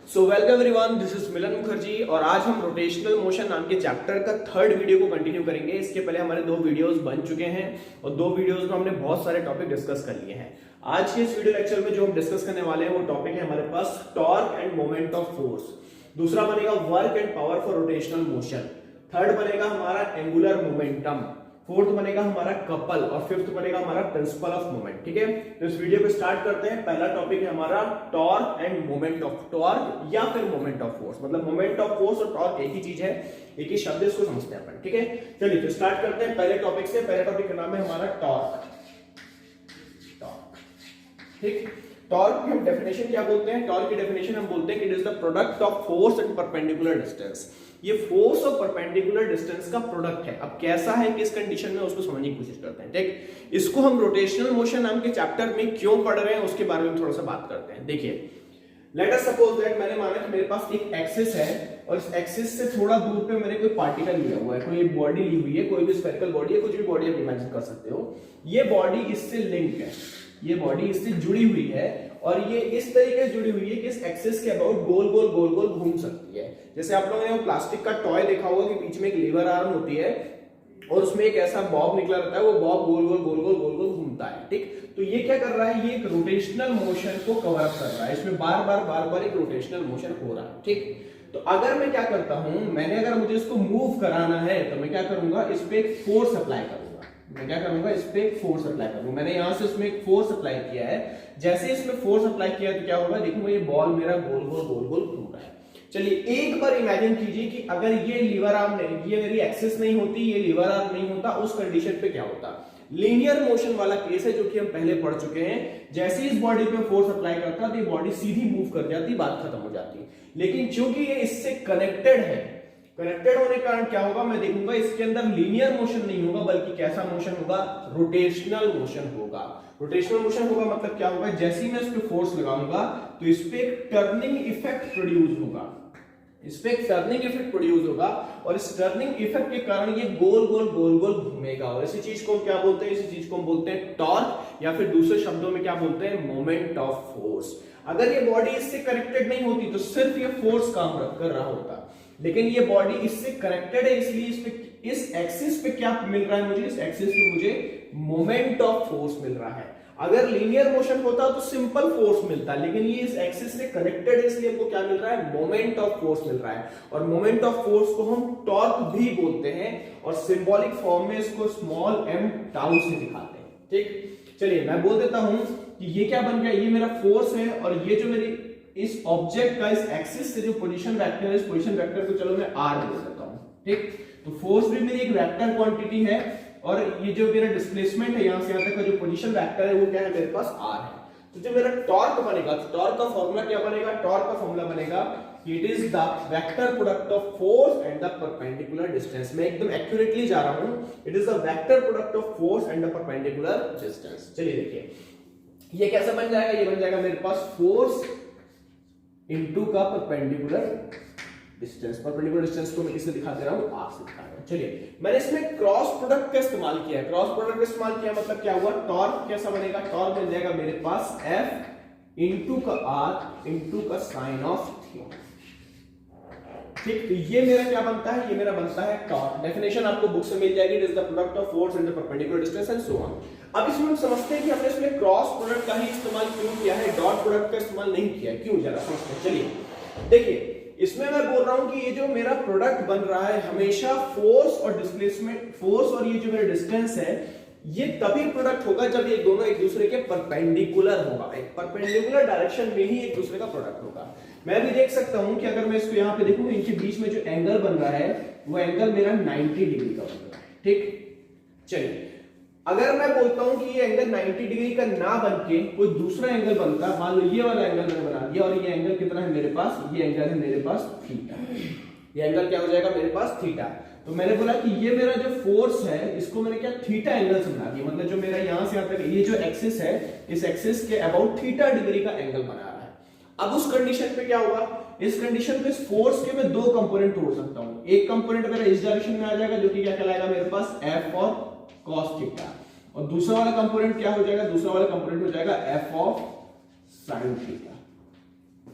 So welcome everyone, this is Milan Mukherjee और आज हम रोटेशनल मोशन नाम के चैप्टर का थर्ड वीडियो को कंटिन्यू करेंगे। इसके पहले हमारे दो वीडियोस बन चुके हैं और दो वीडियोस में हमने बहुत सारे टॉपिक डिस्कस कर लिए हैं। आज के इस वीडियो लेक्चर में जो हम डिस्कस करने वाले हैं वो टॉपिक है हमारे पास torque and moment of force. दूसरा बनेगा work and power for rotational motion. Third बनेगा हमारा एंगुलर मोमेंटम। फोर्थ बनेगा हमारा कपल और फिफ्थ बनेगा हमारा प्रिंसिपल ऑफ मोमेंट। ठीक है, तो इस वीडियो को स्टार्ट करते हैं। पहला टॉपिक है हमारा torque and moment of torque या फिर मोमेंट ऑफ फोर्स। मतलब मोमेंट ऑफ फोर्स और टॉर्क एक ही चीज है, एक ही शब्द, इसको समझते हैं अपन। ठीक है, चलिए तो स्टार्ट करते हैं पहले टॉपिक से। पहले टॉपिक का नाम है हमारा टॉर्क। ठीक, टॉर्क की हम डेफिनेशन क्या बोलते हैं? टॉर्क की डेफिनेशन हम बोलते हैं कि it is the product of force and perpendicular distance. ये फोर्स और परपेंडिकुलर डिस्टेंस का प्रोडक्ट है। अब कैसा है, किस कंडीशन में, उसको समझने की कोशिश करते हैं। ठीक, इसको हम रोटेशनल मोशन नाम के चैप्टर में क्यों पढ़ रहे हैं उसके बारे में थोड़ा सा बात करते हैं। देखिए, लेट अस सपोज दैट मैंने माना कि मेरे पास एक एक्सिस है और इस एक्सिस से थोड़ा दूर पे मैंने कोई पार्टिकल लिया हुआ है, कोई बॉडी ली हुई है, कोई भी स्फेरिकल बॉडी है, कुछ भी बॉडी आप इमेजिन कर सकते हो। ये बॉडी इससे लिंक है, ये बॉडी इससे जुड़ी हुई है और ये इस तरीके से जुड़ी हुई है कि इस एक्सिस के अबाउट गोल गोल गोल गोल घूम सकती है। जैसे आप लोगों ने वो प्लास्टिक का टॉय देखा होगा कि बीच में एक लीवर आर्म होती है और उसमें एक ऐसा बॉब निकला रहता है, वो बॉब गोल गोल गोल गोल गोल गोल घूमता है। ठीक, तो ये क्या कर रहा है? ये एक रोटेशनल मोशन को कवर अप कर रहा है। इसमें बार बार एक रोटेशनल मोशन हो रहा है। ठीक, तो अगर मैं क्या करता हूं, अगर मुझे इसको मूव कराना है तो मैं क्या करूंगा, इस पे एक फोर्स अप्लाई करूंगा। मैं क्या करूंगा, इस पे एक फोर्स अप्लाई करूंगा। मैंने यहां से इसमें एक फोर्स अप्लाई किया है। जैसे इसमें फोर्स अप्लाई किया तो क्या होगा, देखूंगा ये बॉल मेरा गोल गोल गोल गोल घूम रहा है। चलिए एक बार इमेजिन कीजिए कि अगर ये लीवर आर्म नहीं, ये मेरी एक्सिस नहीं होती, ये लीवर आर्म नहीं होता, उस कंडीशन पे क्या होता? लीनियर मोशन वाला केस है जो कि हम पहले पढ़ चुके हैं। जैसे इस बॉडी पे फोर्स अप्लाई करता तो ये बॉडी सीधी मूव कर जाती, बात खत्म हो जाती। लेकिन चूंकि ये इससे कनेक्टेड है, कनेक्टेड होने के कारण क्या होगा, मैं देखूंगा इसके अंदर लीनियर मोशन नहीं होगा, बल्कि कैसा मोशन होगा? रोटेशनल मोशन होगा। रोटेशनल मोशन होगा मतलब क्या होगा, जैसे ही मैं इस पे फोर्स लगाऊंगा तो इस पे एक टर्निंग इफेक्ट प्रोड्यूस होगा, इस पे एक टर्निंग इफेक्ट प्रोड्यूस होगा और इस टर्निंग इफेक्ट के कारण ये गोल गोल गोल गोल घूमेगा। और इसी चीज को हम क्या बोलते हैं? इसी चीज को हम बोलते हैं टॉर्क, या फिर दूसरे शब्दों में क्या बोलते हैं? Moment of force. अगर ये बॉडी इससे कनेक्टेड नहीं होती तो सिर्फ ये फोर्स काम कर रहा होता, लेकिन ये बॉडी इससे कनेक्टेड है, इसलिए इस पे, इस एक्सिस पे क्या मिल रहा है मुझे? इस एक्सिस पे मुझे मोमेंट ऑफ फोर्स मिल रहा है। अगर लीनियर मोशन होता तो सिंपल फोर्स मिलता, लेकिन ये इस एक्सिस से कनेक्टेड है, इसलिए हमको क्या मिल रहा है? मोमेंट ऑफ फोर्स मिल रहा है। और मोमेंट ऑफ फोर्स को हम टॉर्क भी बोलते हैं और सिंबॉलिक फॉर्म में इसको स्मॉल m टाउ से दिखाते हैं। ठीक, चलिए मैं बोल देता हूं कि ये क्या बन गया, ये मेरा फोर्स है और ये जो मेरी इस ऑब्जेक्ट का इस एक्सिस से जो पोजीशन वेक्टर है, इस पोजीशन वेक्टर को चलो मैं r बोल देता हूं। ठीक, तो फोर्स भी मेरी एक वेक्टर क्वांटिटी है और ये जो मेरा डिस्प्लेसमेंट है यहां से यहां तक का जो पोजीशन वेक्टर है वो क्या है? मेरे पास r है। तो जो मेरा टॉर्क बनेगा, तो टॉर्क का फॉर्मूला क्या बनेगा? टॉर्क का फॉर्मूला बनेगा it is the vector product of force and the perpendicular distance. मैं एकदम एक्यूरेटली जा रहा हूं, it is the vector product of force and the perpendicular distance. चलिए देखिए ये कैसा बन जाएगा, ये बन जाएगा मेरे पास फोर्स इनटू का परपेंडिकुलर डिस्टेंस। परपेंडिकुलर डिस्टेंस को मैं किससे दिखा दे रहा हूं? आर से दिखा रहा हूं। चलिए मैंने इसमें क्रॉस प्रोडक्ट का इस्तेमाल किया है। क्रॉस प्रोडक्ट का इस्तेमाल किया मतलब क्या हुआ? टॉर्क कैसा बनेगा? टॉर्क बन जाएगा मेरे पास F इनटू का R इनटू का साइन ऑफ थीटा। ठीक, तो ये मेरा क्या बनता है? ये मेरा बनता है टॉर्क। डेफिनेशन आपको बुक से मिल जाएगी, it is the product of force and the perpendicular distance and so on. अब इसमें हम समझते हैं कि हमने इसमें क्रॉस प्रोडक्ट का ही इस्तेमाल क्यों किया है, डॉट प्रोडक्ट का इस्तेमाल नहीं किया, क्यों? जरा समझते हैं। चलिए देखिए, इसमें मैं बोल रहा हूं कि ये जो मेरा प्रोडक्ट बन रहा है हमेशा फोर्स और डिस्प्लेसमेंट, फोर्स और ये जो मेरा डिस्टेंस है, ये तभी प्रोडक्ट होगा जब ये दोनों एक दूसरे के परपेंडिकुलर होगा। एक परपेंडिकुलर डायरेक्शन में ही एक दूसरे का प्रोडक्ट होगा। मैं भी देख सकता हूं कि अगर मैं इसको यहां पे देखूं, इनके बीच में जो एंगल बन रहा है वो एंगल मेरा 90 डिग्री का बन रहा है। ठीक, चलिए अगर मैं बोलता हूं कि ये एंगल 90 डिग्री का ना बनके कोई दूसरा एंगल बनता, मान लो ये वाला एंगल मैंने बना दिया और ये एंगल कितना है मेरे पास? ये एंगल है मेरे पास थीटा। ये एंगल क्या हो जाएगा मेरे पास? थीटा। तो मैंने बोला कि ये मेरा जो फोर्स है इसको मैंने क्या थीटा एंगल से बना दिया, मतलब जो मेरा यहां से यहां तक ये जो एक्सिस है, इस एक्सिस के अबाउट थीटा डिग्री का एंगल बना रहा है। अब उस कंडीशन पे क्या होगा? इस कंडीशन पे इस फोर्स के मैं दो कंपोनेंट तोड़ सकता हूं। एक कंपोनेंट मेरा इस डायरेक्शन में आ जाएगा जो कि क्या कहलाएगा मेरे पास? F और cos थीटा, और दूसरा वाला कंपोनेंट क्या हो जाएगा? दूसरा वाला कंपोनेंट हो जाएगा F ऑफ sin थीटा।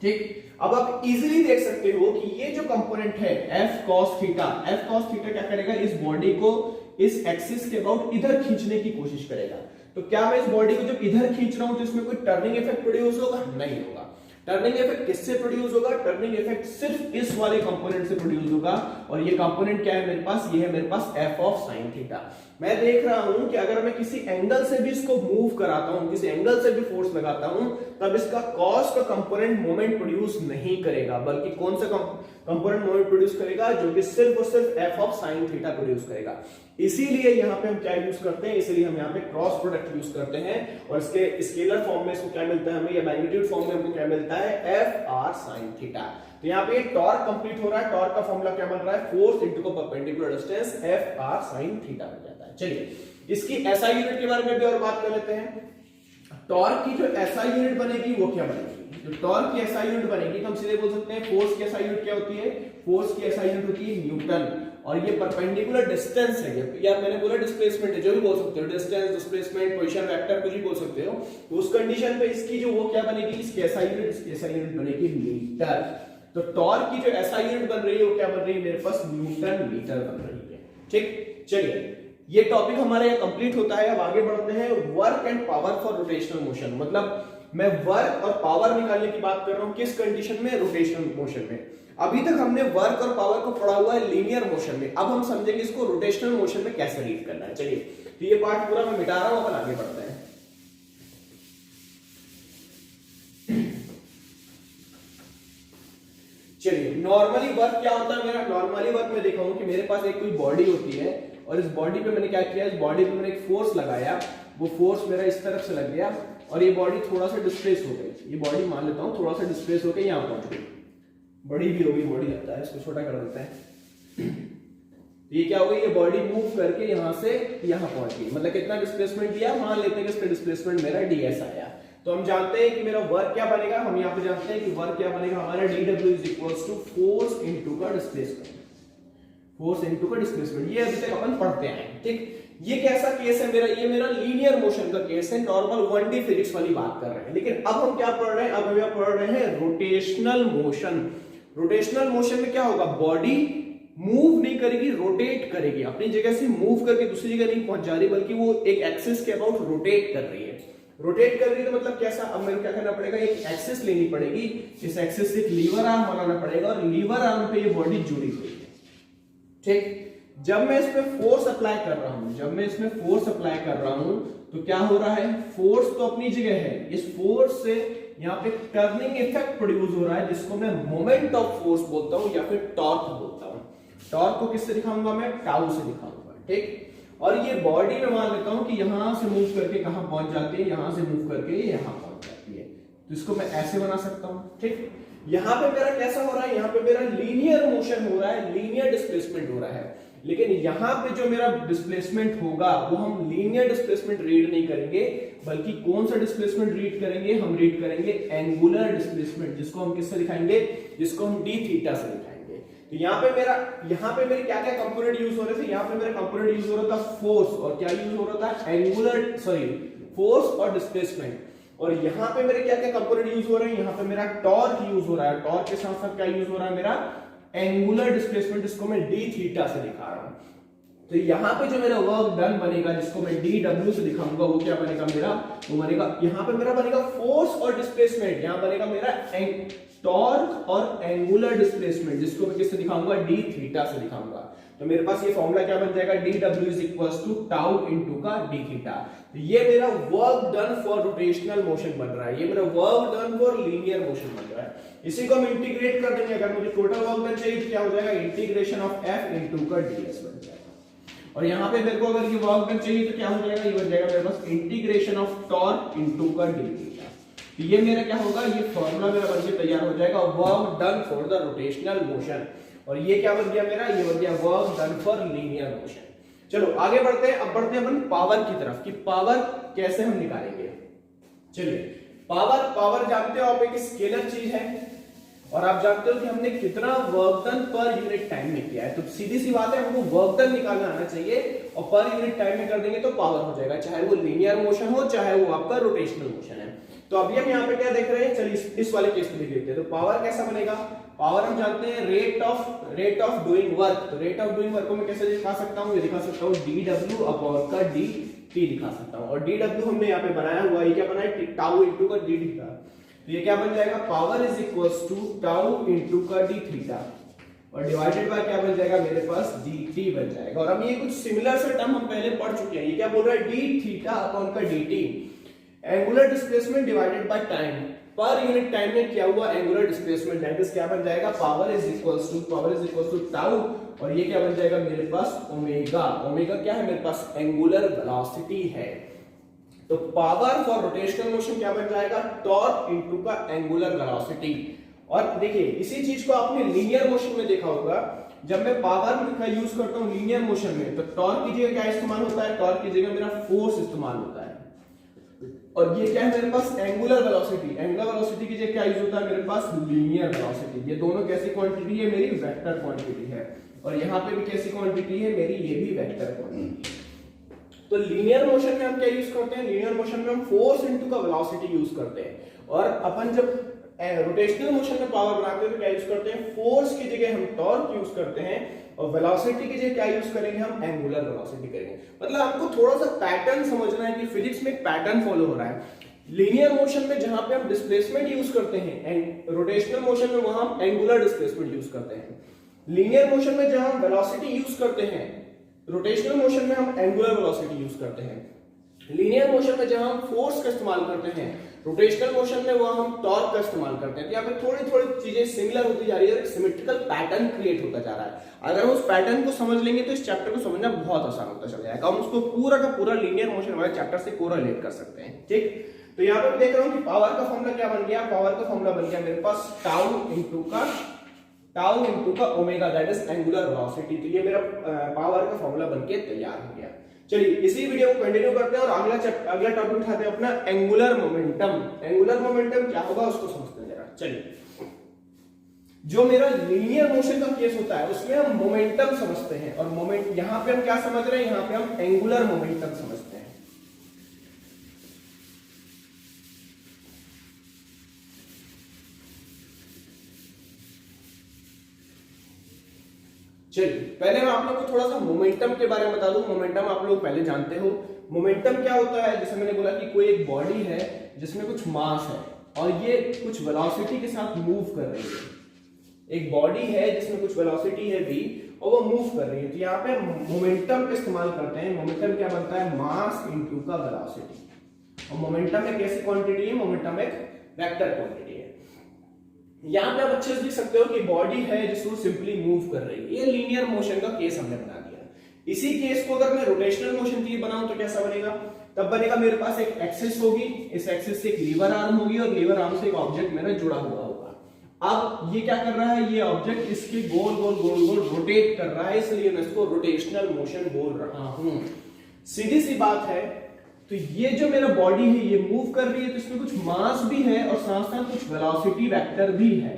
ठीक। अब आप इजीली देख सकते हो कि ये जो कंपोनेंट है F cos थीटा क्या करेगा, इस बॉडी को इस एक्सिस के अबाउट इधर खींचने की कोशिश करेगा। तो क्या मैं इस बॉडी को जब इधर खींच रहा हूं तो इसमें कोई टर्निंग इफेक्ट प्रोड्यूस होगा? नहीं होगा। टर्निंग इफेक्ट किससे प्रोड्यूस होगा? टर्निंग इफेक्ट सिर्फ इस वाले कंपोनेंट से प्रोड्यूस होगा। और ये कंपोनेंट क्या है मेरे पास? ये है मेरे पास f ऑफ sin थीटा। मैं देख रहा हूं कि अगर मैं किसी एंगल से भी इसको मूव कराता हूं, किसी एंगल से भी फोर्स लगाता हूं, तब इसका cos का कंपोनेंट मोमेंट प्रोड्यूस नहीं करेगा, बल्कि कौन सा कंपोनेंट मोमेंट प्रोड्यूस करेगा? जो कि सिर्फ और सिर्फ f of sin theta produce करेगा। इसीलिए यहां पे हम क्या यूज करते हैं? इसीलिए हम यहां पे क्रॉस प्रोडक्ट यूज करते हैं। और इसके स्केलर फॉर्म में इसको क्या मिलता है हमें, या मैग्नीट्यूड फॉर्म में हमको क्या मिलता है? f r sin theta. तो यहाँ पे टॉर्क कंप्लीट हो रहा है। टॉर्क का फॉर्मूला क्या बन रहा है? फोर्स इनटू का perpendicular distance f r sin theta बन जाता है। चलिए इसकी SI यूनिट के बारे में भी और बात कर लेते हैं। टॉर्क की जो SI यूनिट बनेगी वो क्या बनेगी? जो टॉर्क की SI यूनिट बनेगी तो हम सीधे बोल सकते हैं फोर्स की SI यूनिट क्या होती है? फोर्स की SI यूनिट होती है न्यूटन। और ये परपेंडिकुलर डिस्टेंस है, या मैंने बोला डिस्प्लेसमेंट है, जो भी बोल सकते हो, डिस्टेंस, डिस्प्लेसमेंट, पोजीशन वेक्टर, कुछ भी बोल सकते हो। तो उस कंडीशन पे इसकी जो वो क्या बनेगी? इसकी SI यूनिट बनेगी मीटर। तो टॉर्क की जो SI यूनिट बन रही है वो क्या बन रही है मेरे पास? न्यूटन मीटर बन रही है। ठीक, चलिए ये टॉपिक हमारा यहाँ कंप्लीट होता है। अब आगे बढ़ते हैं। Work and power for rotational motion, मतलब मैं वर्क और पावर निकालने की बात कर रहा हूं किस कंडीशन में? रोटेशनल मोशन में। अभी तक हमने वर्क और पावर को पढ़ा हुआ है लीनियर मोशन में। अब हम समझेंगे इसको रोटेशनल मोशन में कैसे रीड करना है। चलिए तो ये पार्ट पूरा मैं मिटा रहा हूं, अपन आगे बढ़ते हैं। चलिए नॉर्मली वर्क क्या होता है मेरा? नॉर्मली वर्क में देखा हूं कि मेरे पास एक कोई बॉडी होती है और इस बॉडी पे मैंने क्या किया? इस बॉडी पे मैंने एक फोर्स लगाया, वो फोर्स मेरा इस तरफ से लग गया और ये बॉडी थोड़ा सा डिस्प्लेस हो गई। ये बॉडी मान लेता हूं थोड़ा सा डिस्प्लेस होकर यहां पहुंच गई। बड़ी भी होगी बॉडी, लगता है इसको छोटा कर देते हैं। ये क्या हो गई? ये बॉडी मूव करके यहां से यहां पहुंच गई। मतलब कितना डिस्प्लेसमेंट दिया? मान लेते हैं कि इसका डिस्प्लेसमेंट मेरा ds आया। तो हम जानते हैं कि मेरा वर्क क्या बनेगा? हम यहाँ पे जानते हैं कि वर्क क्या बनेगा हमारा? dw is equals to force into का डिस्प्लेसमेंट। फोर्स इनटू का डिस्प्लेसमेंट, ये अभी तक अपन पढ़ते हैं। ठीक, ये कैसा केस है मेरा? ये मेरा लीनियर मोशन का केस है, नॉर्मल 1D फिजिक्स वाली बात कर रहे हैं। लेकिन अब हम क्या पढ़ रहे हैं? अब हम पढ़ रहे हैं रोटेशनल मोशन। रोटेशनल मोशन में क्या होगा? बॉडी मूव नहीं करेगी, रोटेट करेगी। अपनी जगह से मूव करके दूसरी जगह नहीं पहुंच जा रही, बल्कि वो एक एक्सिस के अबाउट रोटेट कर रही है। रोटेट कर रही है तो मतलब कैसा? अब मेरे को क्या करना पड़ेगा? एक एक्सिस लेनी पड़ेगी। इस एक्सिस से एक लीवर आर्म बनाना पड़ेगा और लीवर आर्म पे ये बॉडी जुड़ी हुई है। ठीक, जब मैं इसमें फोर्स अप्लाई कर रहा हूं, तो क्या हो रहा है? फोर्स तो अपनी जगह है, इस फोर्स से यहाँ पे टर्निंग इफेक्ट प्रोड्यूस हो रहा है, जिसको मैं मोमेंट ऑफ फोर्स बोलता हूं या फिर टॉर्क बोलता हूं। टॉर्क को किससे दिखाऊंगा मैं? टाउ से दिखाऊंगा। ठीक, और ये बॉडी में मान लेता हूं कि यहां से मूव करके कहां पहुंच जाती है? यहां से मूव करके यहां पहुंच जाती है। तो इसको मैं ऐसे बना सकता हूं। ठीक, यहां पे मेरा कैसा हो रहा है? यहां पे मेरा लीनियर मोशन हो रहा है, लीनियर डिस्प्लेसमेंट हो रहा है। लेकिन यहां पे जो मेरा डिस्प्लेसमेंट होगा वो हम लीनियर डिस्प्लेसमेंट रीड नहीं करेंगे, बल्कि कौन सा डिस्प्लेसमेंट रीड करेंगे? हम रीड करेंगे एंगुलर डिस्प्लेसमेंट, जिसको हम किससे दिखाएंगे? जिसको हम d थीटा से दिखाएंगे। तो यहाँ पे मेरे क्या क्या कंपोनेंट यूज हो रहे थे? यहाँ पे मेरे कंपोनेंट यूज हो रहा था फोर्स, और क्या यूज हो रहा था? फोर्स और डिस्प्लेसमेंट। और यहाँ पे मेरे क्या क्या कंपोनेंट यूज हो रहे हैं? यहाँ पे मेरा टॉर्क यूज हो रहा है। टॉर्क के साथ साथ क्या यूज हो रहा है? मेरा एंगुलर डिस्प्लेसमेंट, जिसको मैं d थीटा से दिखा रहा हूं। तो यहाँ पे जो मेरा वर्क डन बनेगा, जिसको मैं dw से दिखाऊंगा, वो क्या बनेगा मेरा? वो बनेगा, यहाँ पे मेरा बनेगा फोर्स और डिस्प्लेसमेंट। यहाँ बनेगा मेरा टॉर्क और एंगुलर डिस्प्लेसमेंट, जिसको मैं किससे दिखाऊंगा? d थीटा से दिखाऊंगा। तो मेरे पास ये फॉर्मूला क्या बन जाएगा? dw is equals to tau into का d थीटा। तो ये मेरा work done for rotational motion बन रहा है, ये मेरा work done for linear motion बन रहा है। इसी को हम इंटीग्रेट कर देंगे। अगर मुझे टोटल वर्क डन चाहिए तो क्या हो जाएगा? इंटीग्रेशन ऑफ f इनटू का ds बन जाएगा। और यहाँ पे मेरे को अगर ये वर्क डन चाहिए तो क्या हो जाएगा? ये बन जाएगा मेरे पास इंटीग्रेशन ऑफ टॉर्क इनटू का d थीटा। तो ये मेरा क्या होगा? ये फॉर्मूला मेरा बनके तैयार हो जाएगा, work done for the rotational motion. और ये क्या बन गया मेरा? ये बन गया work done for linear motion. चलो आगे बढ़ते हैं। अब बढ़ते हैं अपन पावर की तरफ कि पावर कैसे हम निकालेंगे। चलिए पावर जानते हो आप, एक स्केलर चीज है। और आप जानते हो कि हमने कितना work done per unit time में किया है, तो सीधी सी बात है हमको वर्क डन निकालना आना चाहिए और पर यूनिट टाइम में कर देंगे तो पावर हो जाएगा, चाहे वो लीनियर मोशन हो चाहे वो आपका रोटेशनल मोशन है। तो अभी हम यहाँ पे क्या देख रहे हैं, चलिए इस वाले केस में देख लेते हैं। तो पावर कैसा बनेगा, पावर हम जानते हैं रेट ऑफ डूइंग वर्क। तो रेट ऑफ डूइंग वर्क को मैं कैसे दिखा सकता हूँ, ये दिखा सकता हूँ dw अपॉन का dt दिखा सकता हूँ। और dw हमने यहाँ पे बनाया हुआ है, क्या बनाया, टाउ इनटू का d थीटा। तो ये क्या बन जाएगा, power is equals to tau into का d थीटा और डिवाइडेड बाय क्या बन जाएगा मेरे पास dt बन जाएगा। और अब ये कुछ सिमिलर से टर्म हम पहले पढ़ चुके हैं। ये क्या बोल रहा है, d थीटा अपॉन का dt, angular displacement divided by time, per unit time में किया हुआ एंगुलर डिस्प्लेसमेंट, दैट इज क्या बन जाएगा, power is equals to tau और ये क्या बन जाएगा मेरे पास ओमेगा। ओमेगा क्या है मेरे पास, एंगुलर वेलोसिटी है। तो पावर फॉर रोटेशनल मोशन क्या बन जाएगा, टॉर्क इनटू का एंगुलर वेलोसिटी। और देखिए इसी चीज को आपने लीनियर मोशन में देखा होगा, जब मैं पावर का यूज करता हूं लीनियर मोशन में तो टॉर्क की जगह क्या इस्तेमाल होता है, टॉर्क की जगह मेरा फोर्स इस्तेमाल होता है। और ये क्या है मेरे पास, एंगुलर वेलोसिटी। एंगुलर वेलोसिटी की जगह क्या यूज होता है मेरे पास, लीनियर वेलोसिटी। ये दोनों कैसी क्वांटिटी है, मेरी वेक्टर क्वांटिटी है। और यहाँ पे भी कैसी क्वांटिटी है मेरी, ये भी वेक्टर क्वांटिटी है। तो लीनियर मोशन में हम क्या यूज करते हैं, लीनियर मोशन में हम फोर्स इनटू का वेलोसिटी यूज करते हैं। और अपन जब रोटेशनल मोशन में पावर बनाते हैं तो क्या यूज करते हैं, फोर्स की जगह हम टॉर्क यूज करते हैं और वेलोसिटी की जगह क्या यूज करेंगे, हम एंगुलर वेलोसिटी करेंगे। मतलब आपको थोड़ा सा पैटर्न समझना है कि फिजिक्स में एक पैटर्न फॉलो हो रहा है। लीनियर मोशन में जहां पे हम डिस्प्लेसमेंट यूज करते हैं, रोटेशनल मोशन में वहां हम एंगुलर डिस्प्लेसमेंट यूज करते हैं। लीनियर मोशन में जहां हम वेलोसिटी यूज करते हैं, रोटेशनल मोशन में हम एंगुलर वेलोसिटी यूज करते हैं। लीनियर मोशन में जहां हम फोर्स का इस्तेमाल करते हैं, रोटेशनल मोशन में वहां हम टॉर्क का इस्तेमाल करते हैं। तो यहाँ पे थोड़ी थोड़ी चीजें सिमिलर होती जा रही है, एक सिमेट्रिकल पैटर्न क्रिएट होता जा रहा है। अगर हम उस पैटर्न को समझ लेंगे तो इस चैप्टर को समझना बहुत आसान होता चल जाएगा। हम उसको पूरा का पूरा लीनियर मोशन वाले चैप्टर से कोरिलेट कर सकते हैं, ठीक। तो यहाँ पे देख रहा हूँ कि पावर का फॉर्मूला क्या बन गया, पावर का फॉर्मूला बन गया मेरे पास टाउ इनटू का omega, that is angular velocity. तो ये मेरा पावर का फॉर्मूला बनके तैयार हो गया। चलिए इसी वीडियो को कंटिन्यू करते हैं और अगला टॉपिक उठाते हैं अपना एंगुलर मोमेंटम। एंगुलर मोमेंटम क्या होगा उसको समझते हैं जरा। चलिए, जो मेरा लीनियर मोशन का केस होता है उसमें हम मोमेंटम समझते हैं और मोमेंट यहां पे हम क्या समझ रहे हैं, यहां पे हम एंगुलर मोमेंटम समझते हैं। चलिए पहले मैं आप लोग को थोड़ा सा मोमेंटम के बारे में बता दूं। मोमेंटम आप लोग पहले जानते हो। मोमेंटम क्या होता है, जैसे मैंने बोला कि कोई एक बॉडी है जिसमें कुछ मास है और ये कुछ वेलोसिटी के साथ मूव कर रही है। एक बॉडी है जिसमें कुछ वेलोसिटी है v और वो मूव कर रही है। तो यहाँ पे मोमेंटम का इस्तेमाल करते हैं। मोमेंटम क्या बनता है, मास इनटू का वेलोसिटी। और मोमेंटम एक ऐसी क्वांटिटी है, मोमेंटम एक वेक्टर क्वांटिटी है। यहाँ पे आप अच्छे से देख सकते हो कि बॉडी है जिसको सिंपली मूव कर रही है। ये लीनियर मोशन का केस हमने बना दिया। इसी केस को अगर मैं रोटेशनल मोशन के लिए बनाऊं तो कैसा बनेगा, तब बनेगा मेरे पास एक एक्सिस होगी, इस एक्सिस से एक लीवर आर्म होगी और लीवर आर्म से एक ऑब्जेक्ट मेरा जुड़ा हुआ होगा। अब ये क्या कर रहा है, ये ऑब्जेक्ट इसके गोल गोल गोल गोल रोटेट कर रहा है, इसलिए मैं इसको रोटेशनल मोशन बोल रहा हूं। सीधी सी बात है। तो ये जो मेरा बॉडी है ये मूव कर रही है, तो इसमें कुछ मास भी है और साथ साथ कुछ वेलोसिटी वेक्टर भी है।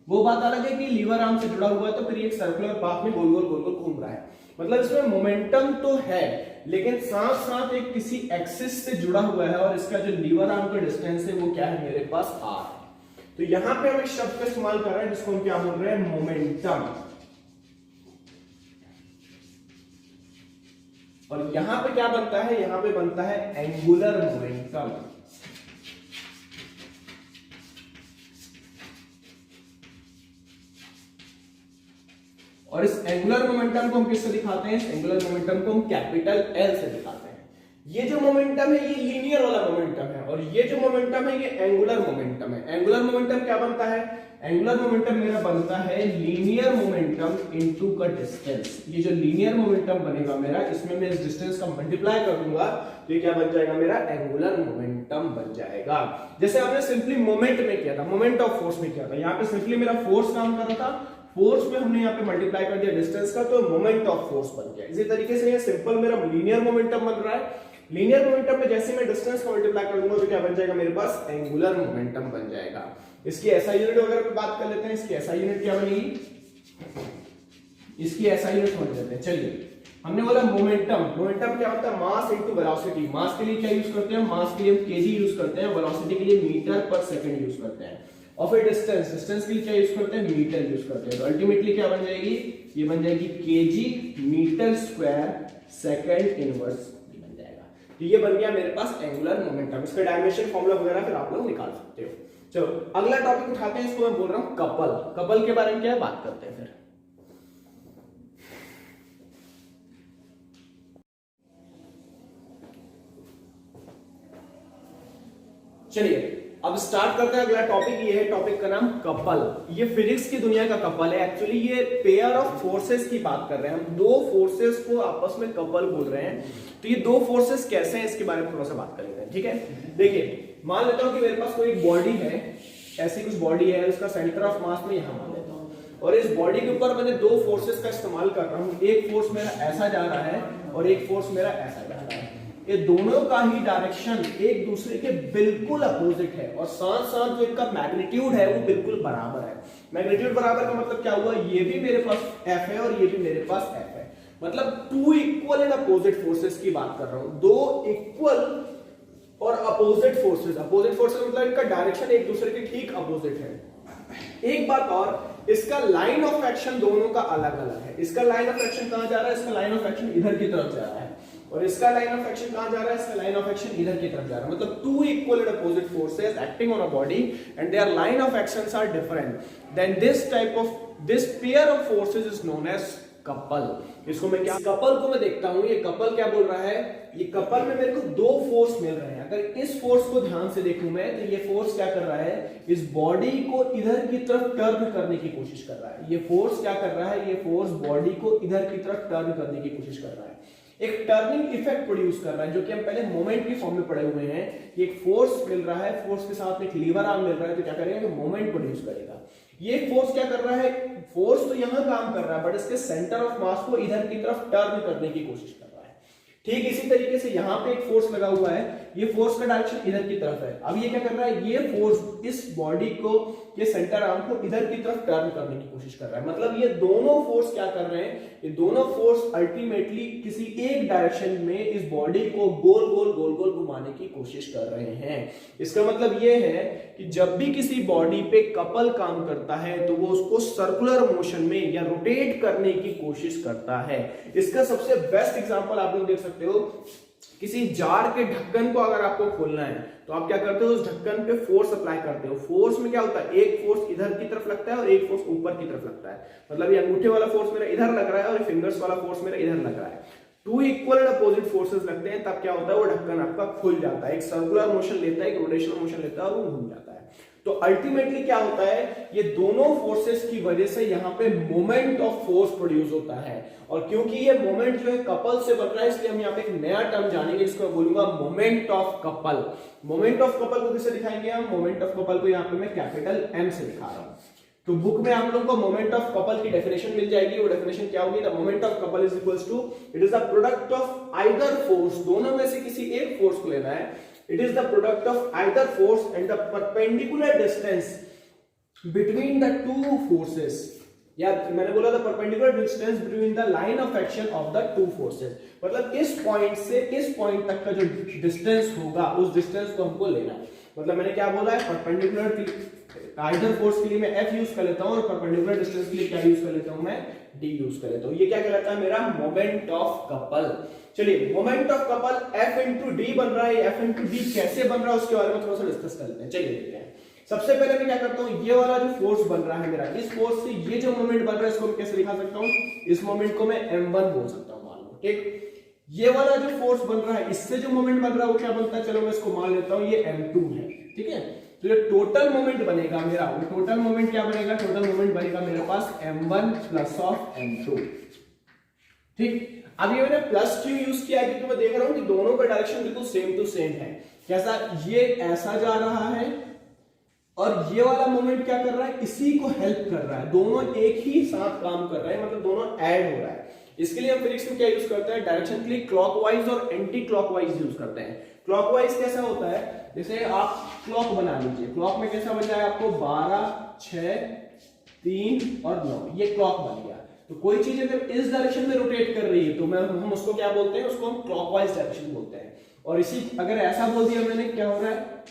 वो बात अलग है कि लीवर आर्म से जुड़ा हुआ है तो फिर एक सर्कुलर पाथ में गोल गोल घूम रहा है। मतलब इसमें मोमेंटम तो है लेकिन साथ साथ एक किसी एक्सिस से जुड़ा हुआ है और इसका जो लीवर आर्म का डिस्टेंस है वो क्या है मेरे पास r। तो यहां पे हम एक शब्द का इस्तेमाल कर रहे हैं जिसको हम क्या बोल रहे हैं, मोमेंटम। और यहां पे क्या बनता है, यहां पे बनता है एंगुलर मोमेंटम। और इस एंगुलर मोमेंटम को हम किससे दिखाते हैं, इस एंगुलर मोमेंटम को हम कैपिटल L से दिखाते हैं। ये जो मोमेंटम है ये लीनियर वाला मोमेंटम है और ये जो मोमेंटम है ये एंगुलर मोमेंटम है। एंगुलर मोमेंटम क्या बनता है, एंगुलर मोमेंटम मेरा बनता है लीनियर मोमेंटम इनटू का डिस्टेंस। ये जो लीनियर मोमेंटम बनेगा मेरा, इसमें मैं इस डिस्टेंस का मल्टीप्लाई कर दूंगा तो ये क्या बन जाएगा मेरा, एंगुलर मोमेंटम बन जाएगा। जैसे आपने सिंपली मोमेंट में किया था, मोमेंट ऑफ फोर्स में किया था, यहाँ पे सिंपली मेरा फोर्स काम कर रहा था, फोर्स में हमने यहाँ पे मल्टीप्लाई कर दिया डिस्टेंस का तो मोमेंट ऑफ फोर्स बन गया। इसी तरीके से ये सिंपल मेरा लीनियर मोमेंटम बन रहा है। लीनियर मोमेंटम में जैसे मैं डिस्टेंस को मल्टीप्लाई कर दूंगा तो क्या बन जाएगा मेरे पास, एंगुलर मोमेंटम बन जाएगा। इसकी एसआई यूनिट वगैरह पे बात कर लेते हैं, इसकी एसआई यूनिट क्या बनेगी, इसकी एसआई यूनिट समझ लेते हैं। चलिए हमने बोला मोमेंटम, मोमेंटम क्या होता है, मास इनटू वेलोसिटी। मास के लिए क्या यूज करते हैं, मास के लिए हम केजी यूज करते हैं, वेलोसिटी के लिए मीटर पर सेकंड यूज करते हैं, और फिर डिस्टेंस, डिस्टेंस के लिए क्या यूज करते हैं, मीटर यूज करते हैं। तो अल्टीमेटली क्या बन जाएगी, ये बन जाएगी kg metre square second inverse बन जाएगा। तो ये बन गया मेरे पास एंगुलर मोमेंटम। इसका डायमेंशन फॉर्मूला वगैरह फिर आप लोग निकाल सकते हो। चलो अगला टॉपिक उठाते हैं, इसको मैं बोल रहा हूं कपल। कपल के बारे में क्या बात करते हैं फिर। चलिए अब स्टार्ट करते हैं अगला टॉपिक। ये है टॉपिक का नाम कपल। ये फिजिक्स की दुनिया का कपल है। एक्चुअली ये पेयर ऑफ फोर्सेस की बात कर रहे हैं हम, दो फोर्सेस को आपस में कपल बोल रहे हैं। तो ये दो फोर्सेस कैसे हैं इसके बारे में थोड़ा सा बात कर लेते हैं, ठीक है। देखिए मान लेता हूं कि मेरे पास कोई बॉडी है, ऐसी कुछ बॉडी है, उसका सेंटर ऑफ मास में यहां मान लेता हूं, और इस बॉडी के ऊपर मैंने दो फोर्सेस का इस्तेमाल कर रहा हूं। एक फोर्स मेरा ऐसा जा रहा है और एक फोर्स मेरा ऐसा जा रहा है। ये दोनों का ही डायरेक्शन एक दूसरे के बिल्कुल अपोजिट है, और साथ साथ जो इनका मैग्नीट्यूड है वो बिल्कुल बराबर है। मैग्नीट्यूड बराबर का मतलब क्या हुआ, ये भी मेरे पास F है और ये भी मेरे पास F है। मतलब two equal and opposite forces की बात कर रहा हूं, दो इक्वल और अपोजिट फोर्सेस। अपोजिट फोर्सेस मतलब इनका डायरेक्शन एक दूसरे के ठीक अपोजिट है। एक बात और, इसका लाइन ऑफ एक्शन दोनों का अलग अलग है। इसका लाइन ऑफ एक्शन कहां जा रहा है, इसका लाइन ऑफ एक्शन इधर की तरफ जा रहा है, और इसका लाइन ऑफ एक्शन कहां जा रहा है, इसका लाइन ऑफ एक्शन इधर की तरफ जा रहा है। मतलब two equal and opposite forces acting on a body and their line of actions are different, then this pair of forces is known as couple. इसको मैं क्या, कपल को मैं देखता हूं, ये कपल क्या बोल रहा है, ये कपल में मेरे को दो फोर्स मिल रहे हैं। अगर इस फोर्स को ध्यान से देखूं मैं, तो ये फोर्स क्या कर रहा है, इस बॉडी को इधर की तरफ टर्न करने की कोशिश कर रहा है। ये फोर्स क्या कर रहा है, ये फोर्स बॉडी को इधर की तरफ टर्न करने की कोशिश कर रहा है, एक टर्निंग इफेक्ट प्रोड्यूस कर रहा है, जो कि हम पहले मोमेंट की फॉर्म में पढ़े हुए हैं। ये एक फोर्स मिल रहा है, फोर्स के साथ में एक लीवर आर्म मिल रहा है, तो क्या करेगा, मोमेंट प्रोड्यूस करेगा। ये फोर्स क्या कर रहा है, फोर्स तो यहां काम कर रहा है, बट इसके सेंटर ऑफ मास को इधर की तरफ टर्न करने की कोशिश कर रहा है। ठीक इसी तरीके से यहां पे एक फोर्स लगा हुआ है, ये फोर्स का डायरेक्शन इधर की तरफ है। अब ये क्या कर रहा है, ये फोर्स इस बॉडी को, ये सेंटर आर्म को इधर की तरफ टर्न करने की कोशिश कर रहा है। मतलब ये दोनों फोर्स क्या कर रहे हैं, ये दोनों फोर्स अल्टीमेटली किसी एक डायरेक्शन में इस बॉडी को गोल गोल गोल गोल घुमाने की कोशिश कर रहे हैं। इसका मतलब ये है कि जब भी किसी बॉडी पे कपल काम करता है तो वो उसको सर्कुलर मोशन में या रोटेट करने की कोशिश करता है। इसका सबसे बेस्ट एग्जांपल आप लोग देख सकते हो, किसी जार के ढक्कन को अगर आपको खोलना है तो आप क्या करते हो, उस ढक्कन पे फोर्स अप्लाई करते हो। फोर्स में क्या होता है, एक फोर्स इधर की तरफ लगता है और एक फोर्स ऊपर की तरफ लगता है। मतलब ये अंगूठे वाला फोर्स मेरा इधर लग रहा है और फिंगर्स वाला फोर्स मेरा इधर लग रहा है। Two equal and opposite forces लगते हैं, तब क्या होता है, वो ढक्कन आपका खुल जाता है, एक सर्कुलर मोशन लेता है, एक रोटेशनल मोशन लेता है और वो घूम जाता है। तो अल्टीमेटली क्या होता है, ये दोनों फोर्सेस की वजह से यहां पे मोमेंट ऑफ फोर्स प्रोड्यूस होता है। और क्योंकि ये मोमेंट जो है कपल से बन रहा है, इसलिए हम यहां पे एक नया टर्म जानेंगे, इसको मैं बोलूंगा moment of couple. Moment of couple को किससे दिखाएंगे हम, मोमेंट ऑफ कपल को यहां पे मैं कैपिटल M से दिखा रहा हूं। तो बुक में आप लोगों को मोमेंट ऑफ कपल की डेफिनेशन मिल जाएगी। वो डेफिनेशन क्या होगी, the moment of couple is equals to, it is the product of either force, दोनों में से किसी एक फोर्स को लेना है। It is the product of either force and the perpendicular distance between the two forces, या मैंने बोला था perpendicular distance between the line of action of the two forces. मतलब इस पॉइंट से इस पॉइंट तक का जो डिस्टेंस होगा, उस डिस्टेंस को हमको लेना है। मतलब मैंने क्या बोला है, परपेंडिकुलर आइदर फोर्स के लिए मैं F यूज कर लेता हूं और परपेंडिकुलर डिस्टेंस के लिए क्या यूज कर लेता हूं, मैं D यूज कर लेता हूं। ये क्या कहलाता है, मेरा मोमेंट ऑफ कपल। चलिए moment of couple F into D बन रहा है, F इंटू डी कैसे बन रहा है उसके बारे में थोड़ा सा डिस्कस कर लेते हैं। चलिए देखते हैं। सबसे पहले मैं क्या करता हूं, ये वाला जो फोर्स बन रहा है मेरा, इस फोर्स से ये जो मोमेंट बन रहा है इसको मैं कैसे दिखा सकता हूं, इस मोमेंट को मैं M1 बोल सकता हूं, मान लो। ठीक, ये वाला जो फोर्स बन रहा है, इससे जो मोमेंट बन रहा है वो क्या बनता है, चलो मैं इसको मान लेता हूं ये M2 है। ठीक है, तो ये टोटल मोमेंट बनेगा मेरा, वो टोटल मोमेंट क्या बनेगा, टोटल मोमेंट बनेगा मेरे पास M1 प्लस ऑफ M2। ठीक, अब ये मैंने प्लस क्यों यूज किया है, क्योंकि मैं देख रहा हूं कि दोनों का डायरेक्शन बिल्कुल सेम टू सेम है। कैसा, ये ऐसा जा रहा है और ये वाला मोमेंट क्या कर रहा है, इसी को हेल्प कर रहा है, दोनों एक ही साथ काम कर रहे हैं, मतलब दोनों ऐड हो रहा है। इसके लिए हम फिजिक्स में क्या यूज करते हैं, डायरेक्शन के लिए क्लॉकवाइज और एंटी क्लॉकवाइज यूज करते हैं। क्लॉकवाइज कैसा होता है, जैसे आप क्लॉक बना लीजिए, क्लॉक में कैसा बन जाएगा आपको 12, 6, 3 और 9, ये क्लॉक बन गया। तो कोई चीज अगर इस डायरेक्शन में रोटेट कर रही है तो हम उसको क्या बोलते हैं, उसको हम क्लॉकवाइज डायरेक्शन बोलते हैं। और इसी अगर ऐसा बोल दिया मैंने, क्या हो रहा है,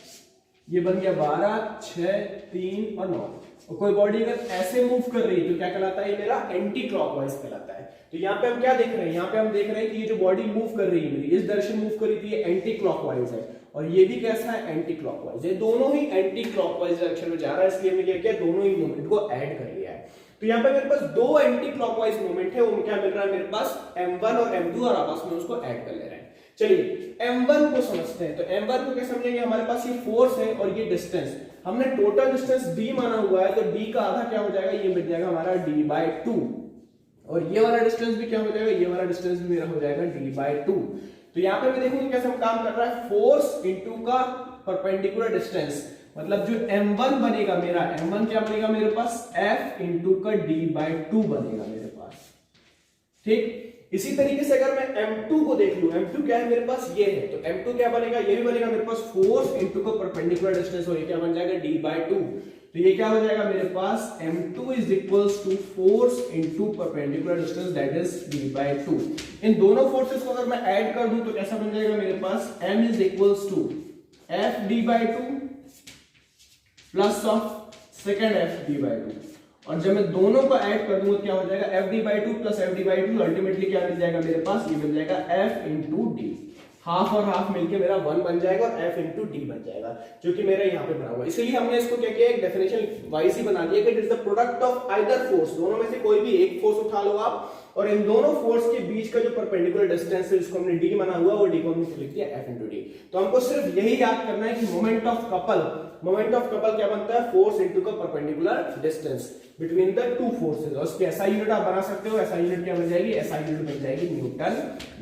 ये बन गया 12, 6, 3 और 9। और कोई बॉडी अगर ऐसे मूव कर रही है तो क्या कहलाता है, ये मेरा एंटी क्लॉकवाइज कहलाता है। तो यहाँ पे हम क्या देख रहे हैं, यहाँ पे हम देख रहे हैं कि ये जो बॉडी मूव कर रही है मेरी इस डायरेक्शन मूव कर रही थी, ये एंटी क्लॉकवाइज है, और ये भी कैसा है, एंटी क्लॉकवाइज। ये दोनों ही एंटी क्लॉकवाइज डायरेक्शन में जा रहा है, इसलिए हमने क्या किया, दोनों ही मूवमेंट को ऐड कर लिया है। तो यहाँ पे मेरे पास दो एंटी क्लॉकवाइज मूवमेंट है, वो क्या मिल रहा है मेरे पास, m1 और m2, और आपस में उसको ऐड कर ले रहे हैं। चलिए m1 को समझते हैं। तो m1 को क्या समझेंगे, हमारे पास ये फोर्स है और ये डिस्टेंस, हमने टोटल डिस्टेंस d माना हुआ है, तो d का आधा क्या हो जाएगा, ये मिल जाएगा हमारा d/2, और ये वाला डिस्टेंस भी क्या हो जाएगा, ये वाला डिस्टेंस भी मेरा हो जाएगा d/2। तो यहाँ पे मैं देखूंगी कैसे हम काम कर रहा है, फोर्स इनटू का परपेंडिकुलर डिस्टेंस, मतलब जो m1 बनेगा मेरा, m1 क्या बनेगा मेरे पास, f इनटू का d/2 बनेगा मेरे पास, ठीक। इसी तरीके से अगर मैं m2 को देख लूं, m2 क्या है मेरे पास, ये है, तो m2 क्या बनेगा, ये भी बनेगा मेरे पास फोर्स इनटू का परपेंडिकुलर डिस्टेंस, और ये क्या बन जाएगा, d/2। तो ये क्या हो जाएगा मेरे पास, m2 is equals to force into perpendicular distance, that is d/2। इन दोनों फोर्सेस को अगर मैं ऐड कर दूं तो कैसा बन जाएगा मेरे पास, m is equals to f d/2 plus of second f d/2, और जब मैं दोनों को ऐड कर दूंगा क्या हो जाएगा, f d/2 plus f d/2, ultimately क्या मिल जाएगा मेरे पास, ये मिल जाएगा f इंटू डी, हाफ और हाफ मिलके मेरा 1 बन जाएगा, और f इंटू डी बन जाएगा, जो कि मेरा यहाँ पे बना हुआ है। इसलिए हमने इसको क्या किया, एक डेफिनेशन वाइज ही बना दिया कि it is the product of either force, दोनों में से कोई भी एक फोर्स उठा लो आप, और इन दोनों फोर्स के बीच का जो परपेंडिकुलर डिस्टेंस है जिसको हमने d माना हुआ, वो d को हमने लिख दिया f इंटू डी। तो हमको सिर्फ यही याद करना है कि मोमेंट ऑफ कपल क्या बनता है, फोर्स इनटू का perpendicular distance between the two forces, और उसकी SI यूनिट आप बना सकते हो, SI यूनिट क्या बन जाएगी, SI यूनिट बन जाएगी न्यूटन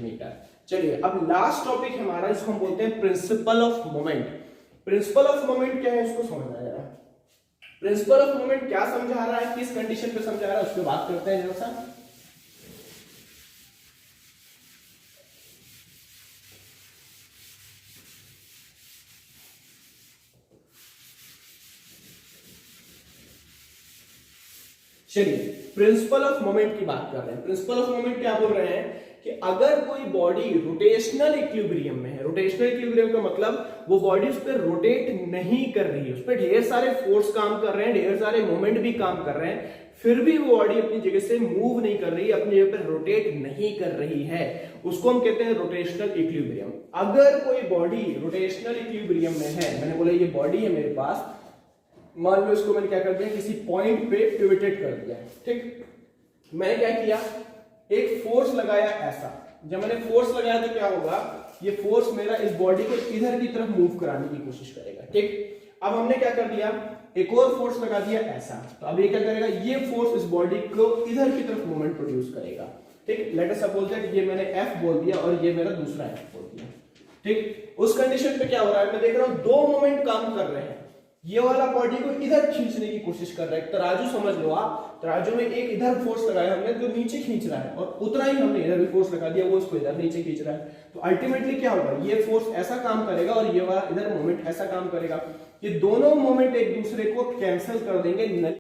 मीटर। चलिए अब लास्ट टॉपिक हमारा, इसको हम बोलते हैं principle of moment. Principle of moment क्या है, इसको समझना है। प्रिंसिपल ऑफ मोमेंट क्या समझा रहा है, किस कंडीशन पे समझा रहा है, उसकी बात करते हैं जरा सा। चलिए प्रिंसिपल ऑफ मोमेंट की बात कर रहे हैं। प्रिंसिपल ऑफ मोमेंट क्या बोल रहे हैं कि अगर कोई बॉडी रोटेशनल इक्विलिब्रियम में है, रोटेशनल इक्विलिब्रियम का मतलब वो बॉडी उस पर रोटेट नहीं कर रही है, उस पर ढेर सारे फोर्स काम कर रहे हैं, ढेर सारे मोमेंट भी काम कर रहे हैं, फिर भी वो बॉडी अपनी जगह से मूव नहीं कर रही, अपनी जगह पर रोटेट नहीं कर रही है, उसको हम कहते हैं रोटेशनल इक्विलिब्रियम। अगर कोई बॉडी रोटेशनल इक्विलिब्रियम में है, मैंने बोला ये बॉडी है मेरे पास, मान लो इसको मैंने क्या कर दिया, किसी पॉइंट पे पिवटेड कर दिया, ठीक। मैंने क्या किया, एक फोर्स लगाया ऐसा, जब मैंने फोर्स लगाया तो क्या होगा, ये फोर्स मेरा इस बॉडी को इधर की तरफ मूव कराने की कोशिश करेगा, ठीक। अब हमने क्या कर दिया, एक और फोर्स लगा दिया ऐसा, तो अब ये क्या करेगा, ये फोर्स इस बॉडी को इधर की तरफ मूवमेंट प्रोड्यूस करेगा, ठीक। लेट अस सपोज दैट ये मैंने F बोल दिया और ये मेरा दूसरा F बोल दिया, ठीक। उस कंडीशन पे क्या हो रहा है, मैं देख रहा हूं दो मोमेंट काम कर रहे हैं, ये वाला बॉडी को इधर खींचने की कोशिश कर रहा है, तराजू समझ लो आप, तराजू में एक इधर फोर्स लगाया हमने जो नीचे खींच रहा है, और उतना ही हमने इधर भी फोर्स लगा दिया, वो उसको इधर नीचे खींच रहा है। तो अल्टीमेटली क्या होगा, ये फोर्स ऐसा काम करेगा और ये वाला इधर मोमेंट ऐसा काम करेगा, ये दोनों मोमेंट एक दूसरे को कैंसिल कर देंगे।